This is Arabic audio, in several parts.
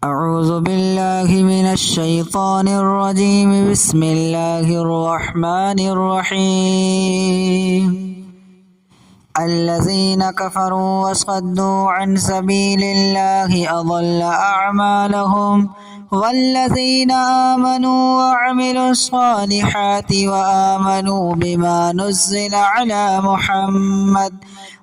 أعوذ بالله من الشيطان الرجيم. بسم الله الرحمن الرحيم. الذين كفروا وصدوا عن سبيل الله أضل أعمالهم، والذين آمنوا وعملوا الصالحات وآمنوا بما نزل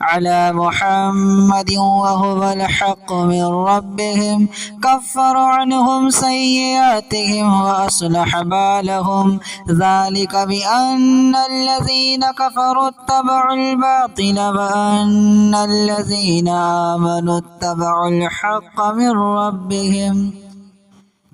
على محمد وهو الحق من ربهم كفر عنهم سيئاتهم وأصلح بالهم، ذلك بأن الذين كفروا اتبعوا الباطل وأن الذين آمنوا اتبعوا الحق من ربهم.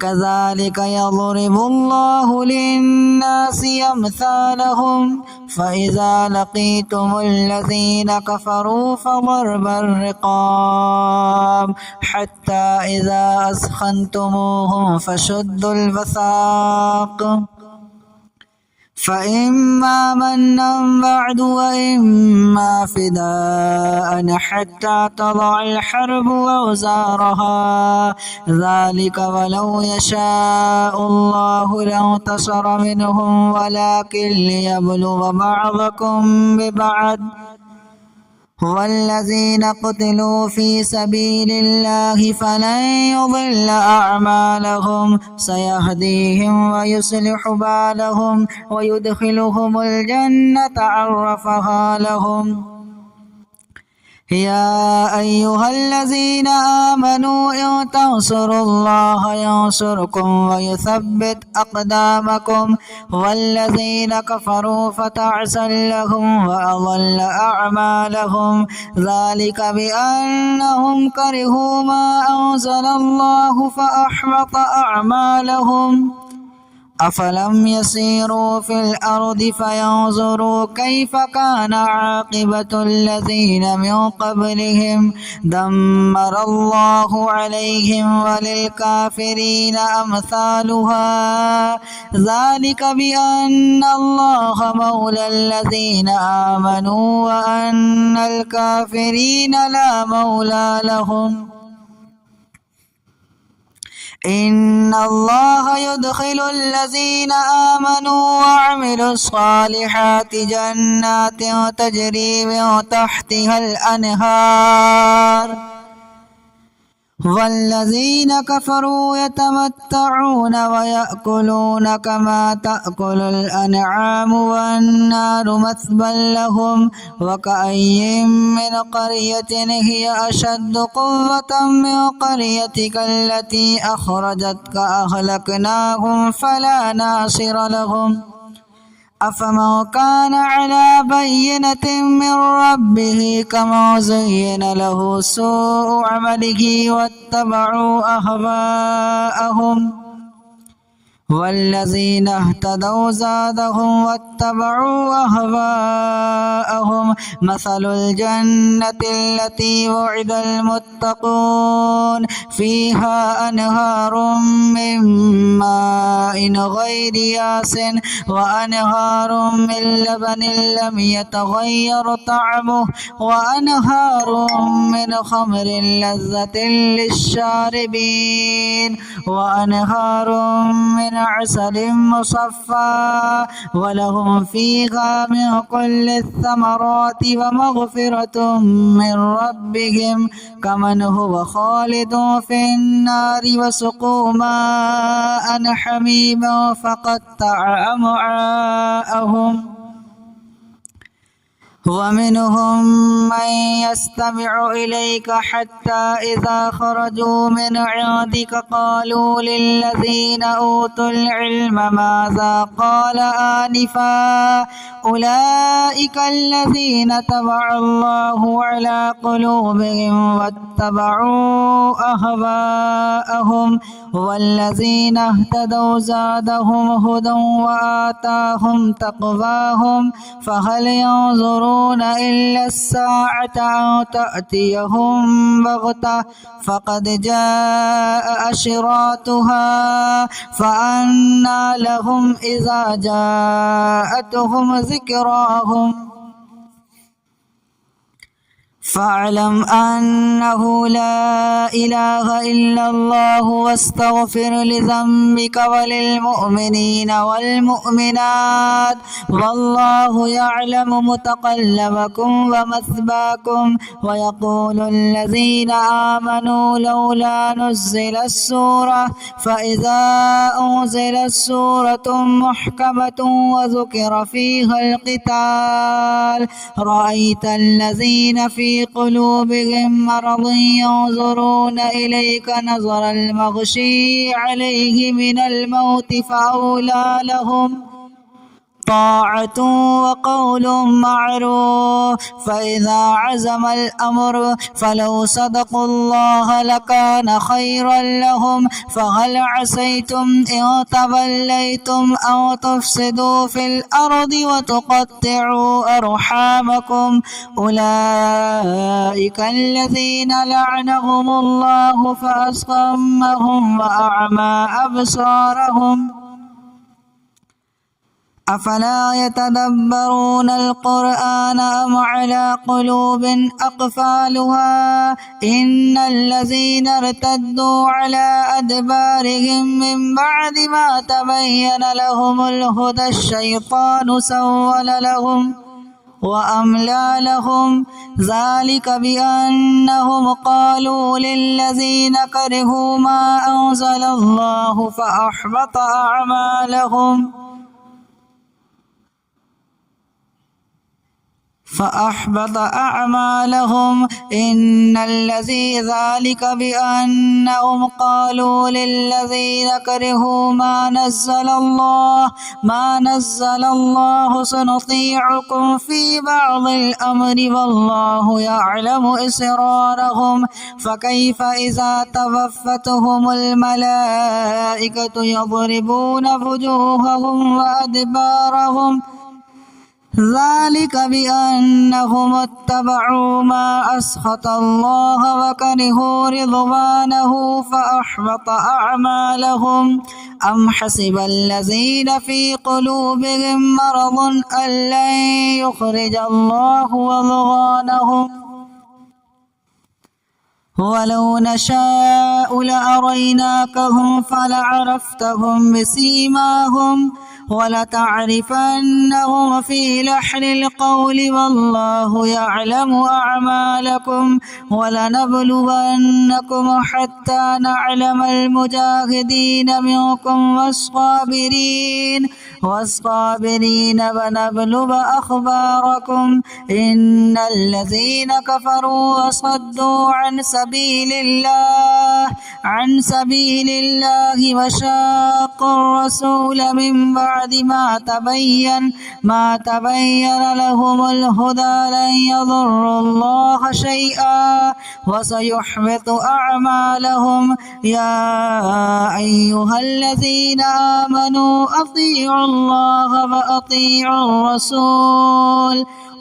كذلك يضرب الله للناس أمثالهم، فإذا لقيتم الذين كفروا فضرب الرقاب حتى إذا أثخنتموهم فشدوا الوثاق، فإما منا بعد وإما فداء حتى تضع الحرب أوزارها، ذلك ولو يشاء الله لانتصر منهم ولكن ليبلو بعضكم ببعض، والذين قتلوا في سبيل الله فلن يضل أعمالهم، سيهديهم ويصلح بالهم ويدخلهم الجنة عرفها لهم. يا أيها الذين آمنوا إن تنصروا الله ينصركم ويثبت أقدامكم، والذين كفروا فتعسا لهم وأضل أعمالهم، ذلك بأنهم كرهوا ما أنزل الله فأحبط أعمالهم. أفلم يسيروا في الأرض فينظروا كيف كان عاقبة الذين من قبلهم، دمر الله عليهم وللكافرين أمثالها، ذلك بأن الله مولى الذين آمنوا وأن الكافرين لا مولى لهم. إن الله يدخل الذين آمنوا وعملوا الصالحات جنات تجري من تحتها الأنهار، والذين كفروا يتمتعون ويأكلون كما تأكل الأنعام والنار مثوى لهم. وكأي من قرية هي أشد قوة من قريتك التي أخرجتك أهلكناهم فلا ناصر لهم. أفمن كان على بينة من ربه كمن زين له سوء عمله واتبعوا أهواءهم، والذين اهتدوا زادهم واتبعوا أهواءهم. مثل الجنة التي وعد المتقون فيها أنهار من ماء غير ياس وأنهار من لبن لم يتغير طعمه وأنهار من خمر لذة للشاربين وأنهار من عسل مصفى، ولهم فيها من كل الثمرات ومغفرة من ربهم كمن هو خالد في النار وسقوا ماء حميما فقطع أمعاءهم. ومنهم من يستمع إليك حتى إذا خرجوا من عندك قالوا للذين أوتوا العلم ماذا قال آنفا، أولئك الذين طبع الله على قلوبهم واتبعوا أهواءهم، والذين اهتدوا زادهم هدى وآتاهم تقواهم، فهل ينظرون إلا الساعة أن تأتيهم بغتة فقد جاء أشراطها، فأنى لهم إذا جاءتهم ذكراهم فاعلم أنه لا إله إلا الله واستغفر لذنبك وللمؤمنين والمؤمنات والله يعلم متقلبكم ومثواكم. ويقول الذين آمنوا لولا نزل السورة فإذا أنزلت سورة محكمة وذكر فيها القتال رأيت الذين في قلوبهم مرض ينظرون إليك نظر المغشي عليه من الموت فأولى لهم طاعة وقول معروف. فإذا عزم الأمر فلو صدقوا الله لكان خيرا لهم. فهل عسيتم إن توليتم أو تفسدوا في الأرض وتقطعوا أرحامكم أولئك الذين لعنهم الله فأصمهم وأعمى أبصارهم أفلا يتدبرون القرآن أم على قلوب أقفالها إن الذين ارتدوا على أدبارهم من بعد ما تبين لهم الهدى الشيطان سول لهم وأملى لهم ذلك بأنهم قالوا للذين كرهوا ما أنزل الله فأحبط أعمالهم إن الذي ذلك بأنهم قالوا للذين كرهوا ما نزل الله سنطيعكم في بعض الأمر والله يعلم إسرارهم فكيف إذا توفتهم الملائكة يضربون وجوههم وأدبارهم ذلك بأنهم اتبعوا ما أسخط الله وكرهوا رضوانه فأحبط أعمالهم. أم حسب الذين في قلوبهم مرض أن لن يخرج الله أضغانهم ولو نشاء لأريناكهم فلعرفتهم بسيماهم ولتعرفنهم في لحن القول والله يعلم أعمالكم ولنبلونكم حتى نعلم المجاهدين منكم والصابرين ونبلو أخباركم إن الذين كفروا وصدوا عن سبيل الله وشاقوا الرسول من بعد ما تبين لهم الهدى لن يضروا الله شيئا وسيحبط أعمالهم. يا أيها الذين آمنوا أطيعوا الله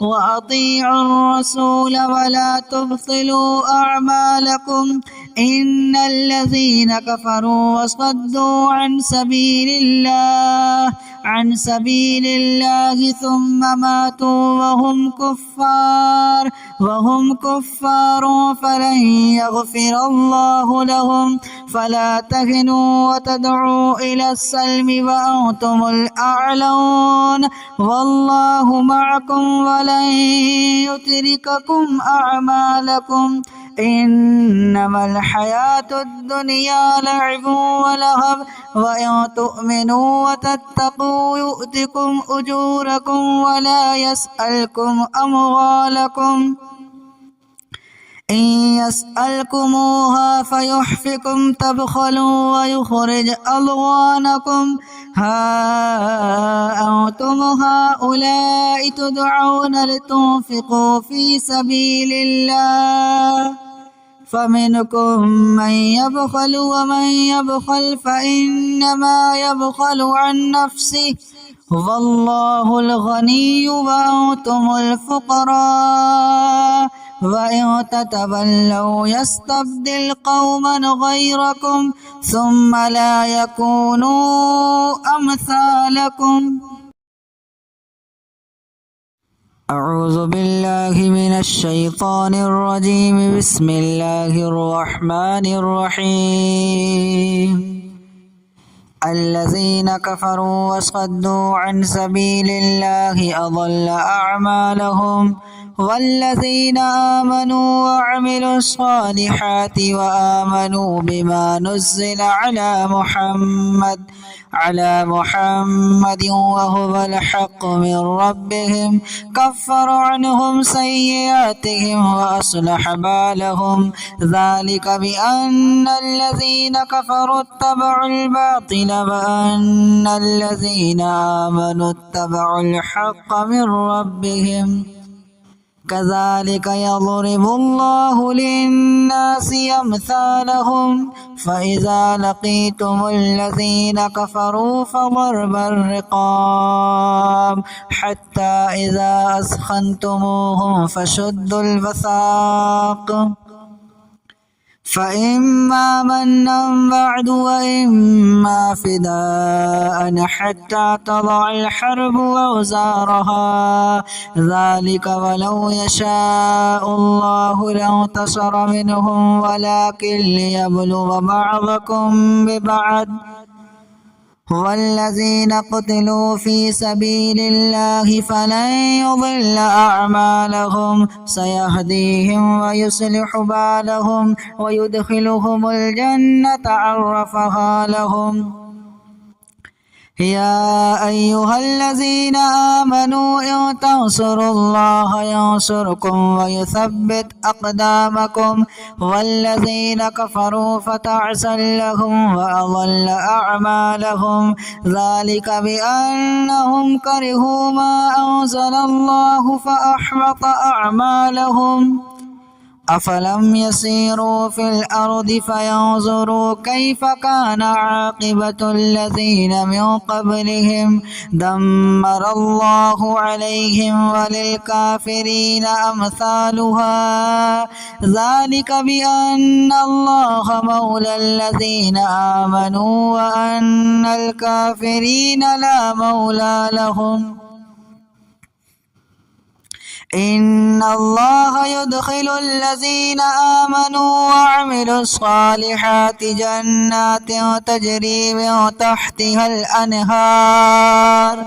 وأطيعوا الرسول ولا تبطلوا أعمالكم إن الذين كفروا وصدوا عن سبيل الله ثم ماتوا وهم كفار فلن يغفر الله لهم. فلا تهنوا وتدعوا إلى السلم وأنتم الأعلون والله معكم ولن يترككم أعمالكم إنما الحياة الدنيا لعب ولهو وإن تؤمنوا وتتقوا يؤتكم أجوركم ولا يسألكم أموالكم إن يسألكموها فيحفكم تبخلوا ويخرج أضغانكم ها أنتم هؤلاء تدعون لتنفقوا في سبيل الله فمنكم من يبخل ومن يبخل فإنما يبخل عن نفسه والله الغني وأنتم الفقراء وإن تتولوا يستبدل قوما غيركم ثم لا يكونوا أمثالكم. أعوذ بالله من الشيطان الرجيم. بسم الله الرحمن الرحيم. الذين كفروا وصدوا عن سبيل الله أضل أعمالهم، والذين آمنوا وعملوا الصالحات وآمنوا بما نزل على محمد وهو الحق من ربهم كفر عنهم سيئاتهم وأصلح بالهم، ذلك بأن الذين كفروا اتبعوا الباطل وأن الذين آمنوا اتبعوا الحق من ربهم. كذلك يضرب الله للناس أمثالهم، فإذا لقيتم الذين كفروا فضرب الرقاب حتى إذا أثخنتموهم فشدوا الوثاق، فإما منا بعد وإما فداء حتى تضع الحرب أوزارها، ذلك ولو يشاء الله لانتصر منهم ولكن ليبلو بعضكم ببعض، والذين قتلوا في سبيل الله فلن يضل أعمالهم، سيهديهم ويصلح بالهم ويدخلهم الجنة عرفها لهم. يا أيها الذين آمنوا إن تنصروا الله ينصركم ويثبت أقدامكم، والذين كفروا فتعسا لهم وأضل أعمالهم، ذلك بأنهم كرهوا ما أنزل الله فأحبط أعمالهم. أفلم يسيروا في الأرض فينظروا كيف كان عاقبة الذين من قبلهم دمر الله عليهم وللكافرين أمثالها، ذلك بأن الله مولى الذين آمنوا وأن الكافرين لا مولى لهم. إن الله يدخل الذين آمنوا وعملوا الصالحات جنات تجري من تحتها الأنهار،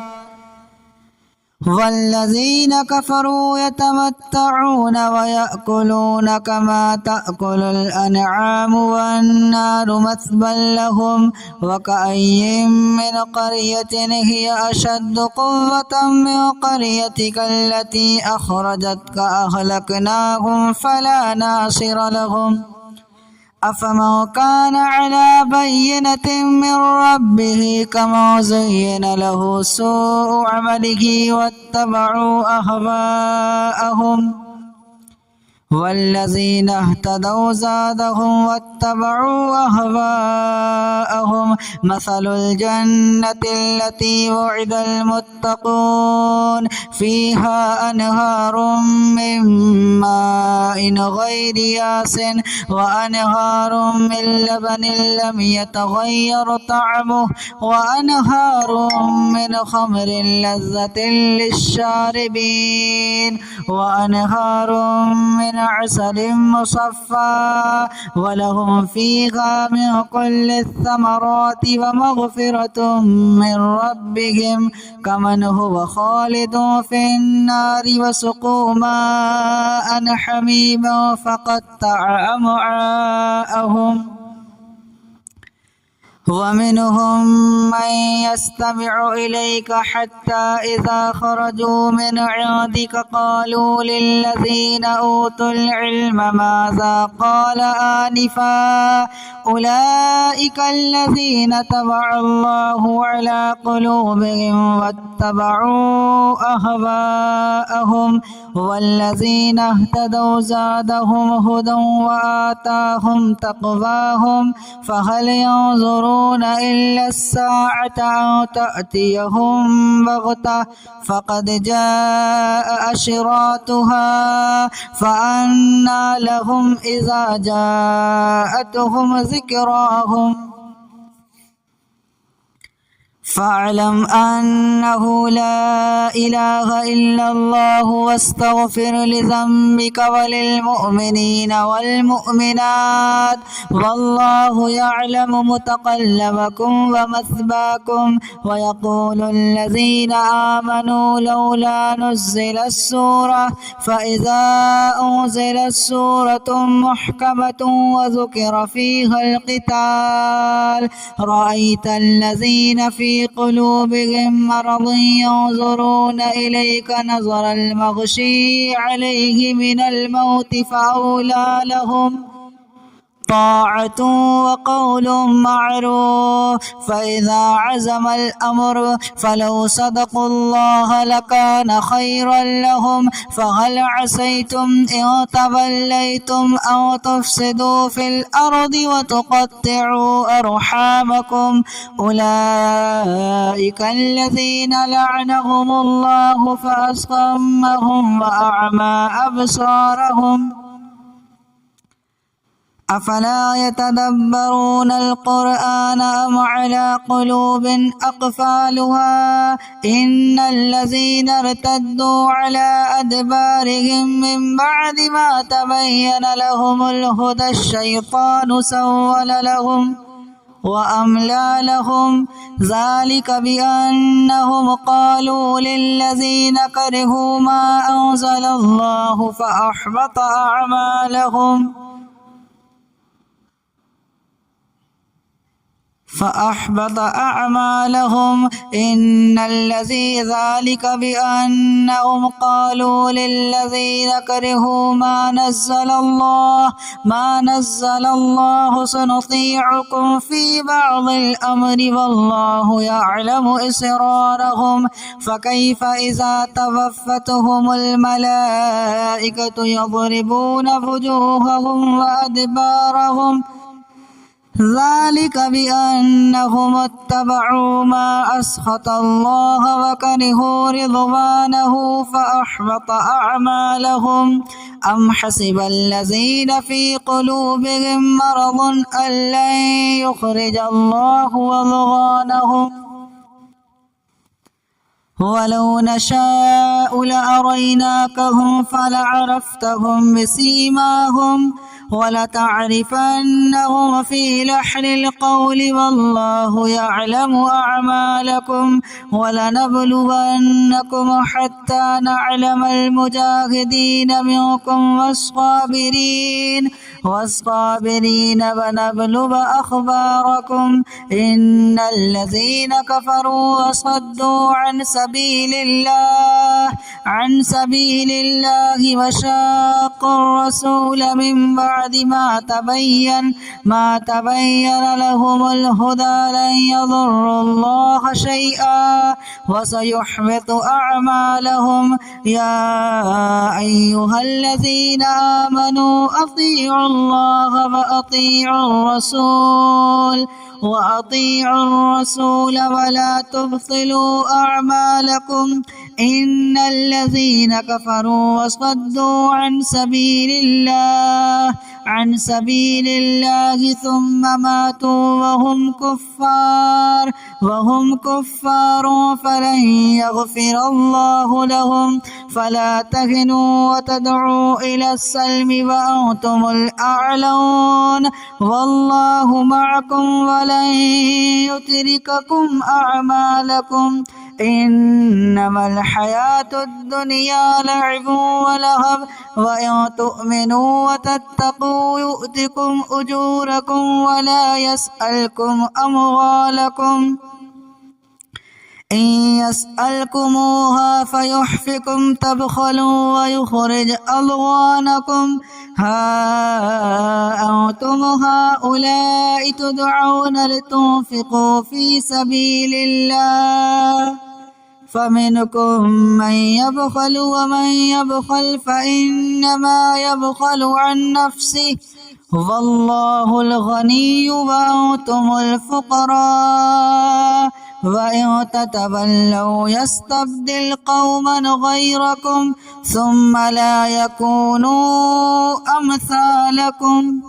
والذين كفروا يتمتعون ويأكلون كما تأكل الأنعام والنار مثوى لهم. وكأين من قرية هي أشد قوة من قريتك التي أخرجتك أهلكناهم فلا ناصر لهم. أفمن كان على بينة من ربه كما زين له سوء عمله واتبعوا أهواءهم، والذين اهتدوا زادهم واتبعوا أهواءهم. مثل الجنة التي وعد المتقون فيها أنهار من ماء غير ياس وأنهار من لبن لم يتغير طعمه وأنهار من خمر لذة للشاربين وأنهار من عسل مصفى ولهم فيها من كل الثمرات ومغفرة من ربهم كمن هو خالد في النار وسقوا ماء حميما فقطع أمعاءهم. ومنهم من يستمع إليك حتى إذا خرجوا من عندك قالوا للذين أوتوا العلم ماذا قال آنفا أولئك الذين طبع الله على قلوبهم واتبعوا أهواءهم. والذين اهتدوا زادهم هدى وآتاهم تقواهم فهل ينظرون إلا الساعة أن تأتيهم بغتة فقد جاء أشراطها فأنى لهم إذا جاءتهم ذكراهم فاعلم أنه لا إله إلا الله واستغفر لذنبك وللمؤمنين والمؤمنات والله يعلم متقلبكم ومثواكم. ويقول الذين آمنوا لولا نزل السورة فإذا أنزلت سورة محكمة وذكر فيها القتال رأيت الذين في قلوبهم مرض ينظرون إليك نظر المغشي عليه من الموت فأولى لهم طاعة وقول معروف. فإذا عزم الأمر فلو صدقوا الله لكان خيرا لهم. فهل عسيتم إن توليتم أن تفسدوا في الأرض وتقطعوا أرحامكم أولئك الذين لعنهم الله فأصمهم وأعمى أبصارهم أفلا يتدبرون القرآن أم على قلوب أقفالها إن الذين ارتدوا على أدبارهم من بعد ما تبين لهم الهدى الشيطان سول لهم وأملى لهم ذلك بأنهم قالوا للذين كرهوا ما أنزل الله فأحبط أعمالهم إن الذي ذلك بأنهم قالوا للذين كرهوا ما نزل الله سنطيعكم في بعض الأمر والله يعلم إسرارهم فكيف إذا توفتهم الملائكة يضربون وجوههم وأدبارهم ذلك بأنهم اتبعوا ما أسخط الله وكرهوا رضوانه فأحبط أعمالهم. أم حسب الذين في قلوبهم مرض أن لن يخرج الله أضغانهم ولو نشاء لأريناكهم فلعرفتهم بسيماهم ولتعرفنهم في لحن القول والله يعلم أعمالكم ولنبلونكم حتى نعلم المجاهدين منكم والصابرين ونبلو أخباركم إن الذين كفروا وصدوا عن سبيل الله وشاقوا الرسول من بعد ما تبين لهم الهدى لن يضروا الله شيئا وسيحبط أعمالهم. يا أيها الذين آمنوا أطيعوا الله وأطيعوا الرسول ولا تبطلوا أعمالكم إن الذين كفروا وصدوا عن سبيل الله ثم ماتوا وهم كفار فلن يغفر الله لهم. فلا تهنوا وتدعوا إلى السلم وأنتم الأعلون والله معكم ولن يترككم أعمالكم إنما الحياة الدنيا لعب ولهو وإن تؤمنوا وتتقوا يؤتكم أجوركم ولا يسألكم أموالكم إن يسألكموها فيحفكم تبخلوا ويخرج أضغانكم ها أنتم هؤلاء تدعون لتنفقوا في سبيل الله فمنكم من يبخل ومن يبخل فإنما يبخل عن نفسه والله الغني وأنتم الفقراء وإن تتولوا يستبدل قوما غيركم ثم لا يكونوا أمثالكم.